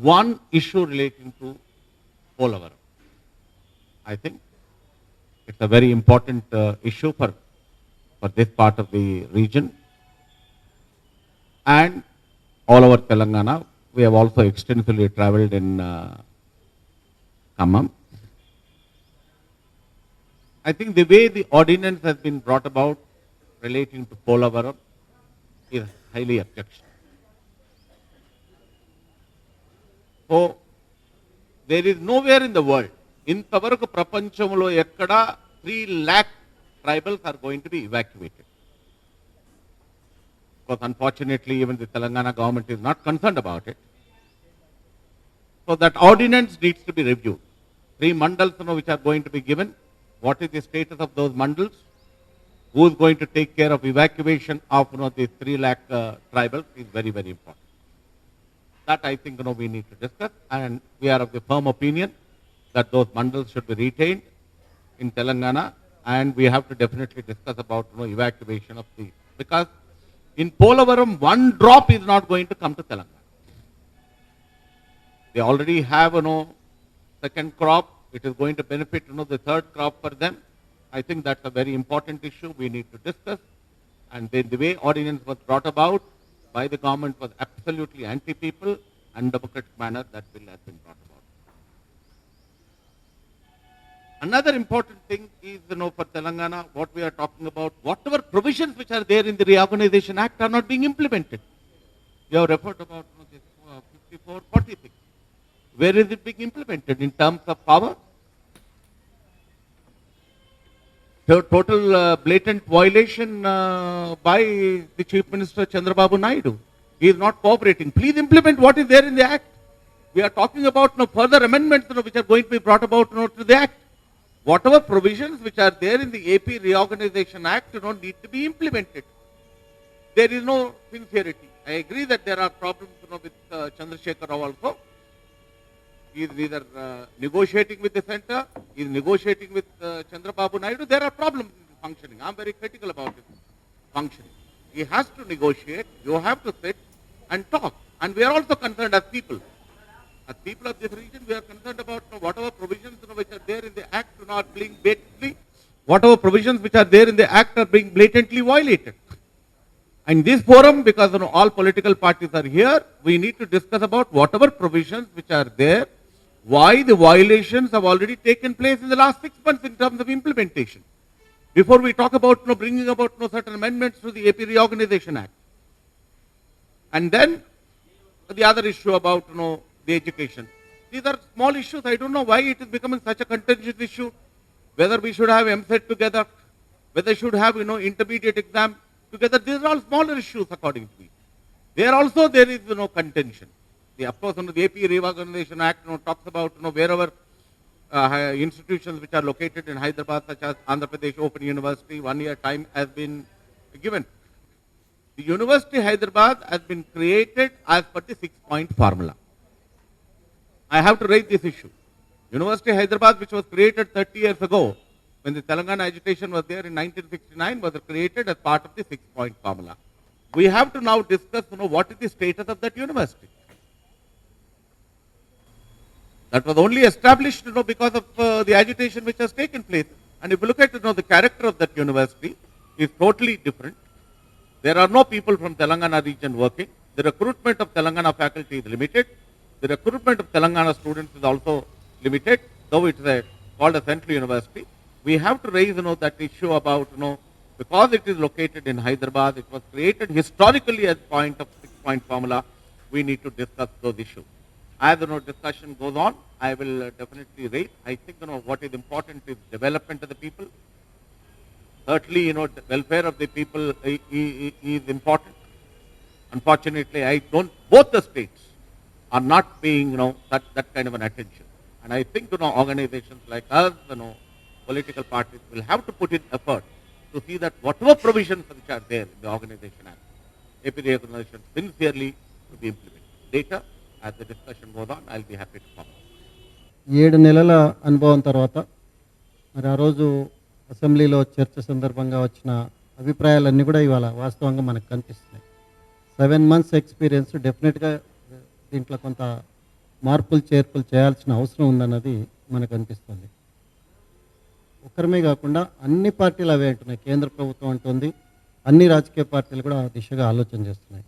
one issue relating to Polavaram. I think it's a very important issue for this part of the region and all over Telangana. We have also extensively traveled in Khammam. I think the way the ordinance has been brought about relating to Polavaram is highly objectionable. So, there is nowhere in the world, ఇంతవరకు ప్రపంచంలో ఎక్కడ 3 lakh tribals are going to be evacuated. Because unfortunately, even the Telangana government is not concerned about it. So that ordinance needs to be reviewed. 3 mandals, which are going to be given. What is the status of those mandals? Who is going to take care of evacuation of these 3 lakh tribals is very, very important. That I think we need to discuss, and we are of the firm opinion that those mandals should be retained in Telangana, and we have to definitely discuss about evacuation of the, because in Polavaram 1 drop is not going to come to Telangana. They already have second crop. It is going to benefit the third crop for them. I think that's a very important issue we need to discuss. And then the way ordinance was brought about by the government was absolutely anti-people and democratic manner that bill has been brought about. Another important thing is, for Telangana, what we are talking about, whatever provisions which are there in the Reorganization Act are not being implemented. You have referred about this 54-46. Where is it being implemented in terms of power? Total blatant violation by the Chief Minister Chandrababu Naidu. He is not cooperating. Please implement what is there in the Act. We are talking about further amendments which are going to be brought about to the Act. Whatever provisions which are there in the AP Reorganization Act need to be implemented. There is no sincerity. I agree that there are problems with Chandrasekhar Rao also. He is neither negotiating with the center, he is negotiating with Chandrababu Naidu. There are problems in functioning. I am very critical about his functioning. He has to negotiate. You have to sit and talk. And we are also concerned as people. As people of this region, we are concerned about whatever provisions which are there in the Act are not being blatantly, whatever provisions which are there in the Act are being blatantly violated. And this forum, because all political parties are here, we need to discuss about whatever provisions which are there, why the violations have already taken place in the last 6 months in terms of implementation. Before we talk about bringing about certain amendments to the AP Reorganization Act. And then the other issue about the education. These are small issues. I don't know why it is becoming such a contentious issue. Whether we should have MSET together, whether we should have intermediate exam together. These are all smaller issues according to me. There also there is contention. Of course, the AP Reorganization Act talks about wherever institutions which are located in Hyderabad, such as Andhra Pradesh Open University, 1 year time has been given. The University Hyderabad has been created as per the 6-point formula. I have to raise this issue. University Hyderabad, which was created 30 years ago, when the Telangana agitation was there in 1969, was created as part of the 6-point formula. We have to now discuss what is the status of that university. That was only established because of the agitation which has taken place. And if you look at the character of that university is totally different. There are no people from Telangana region working. The recruitment of Telangana faculty is limited. The recruitment of Telangana students is also limited, though it is called a central university. We have to raise that issue about because it is located in Hyderabad, it was created historically as point of 6-point formula. We need to discuss those issues. As discussion goes on, I will definitely raise. I think what is important is development of the people. Certainly, the welfare of the people is important. Unfortunately, both the states are not paying that kind of an attention. And I think organizations like us, political parties will have to put in effort to see that whatever provisions which are there in the Organization Act, AP Reorganization sincerely to be implemented. Later, as the discussion goes on, I'll be happy to comment. 7 నెలల అనుభవం తర్వాత మరి ఆ రోజు అసెంబ్లీలో చర్చ సందర్భంగా వచ్చిన అభిప్రాయాలన్నీ కూడా ఇవాళ వాస్తవంగా మనకు కనిపిస్తున్నాయి. 7 months ఎక్స్పీరియన్స్ డెఫినెట్గా దీంట్లో కొంత మార్పులు చేర్పులు చేయాల్సిన అవసరం ఉందన్నది మనకు అనిపిస్తుంది. ఒక్కరమే కాకుండా అన్ని పార్టీలు అవే అంటున్నాయి. కేంద్ర ప్రభుత్వం అంటుంది, అన్ని రాజకీయ పార్టీలు కూడా ఆ దిశగా ఆలోచన చేస్తున్నాయి.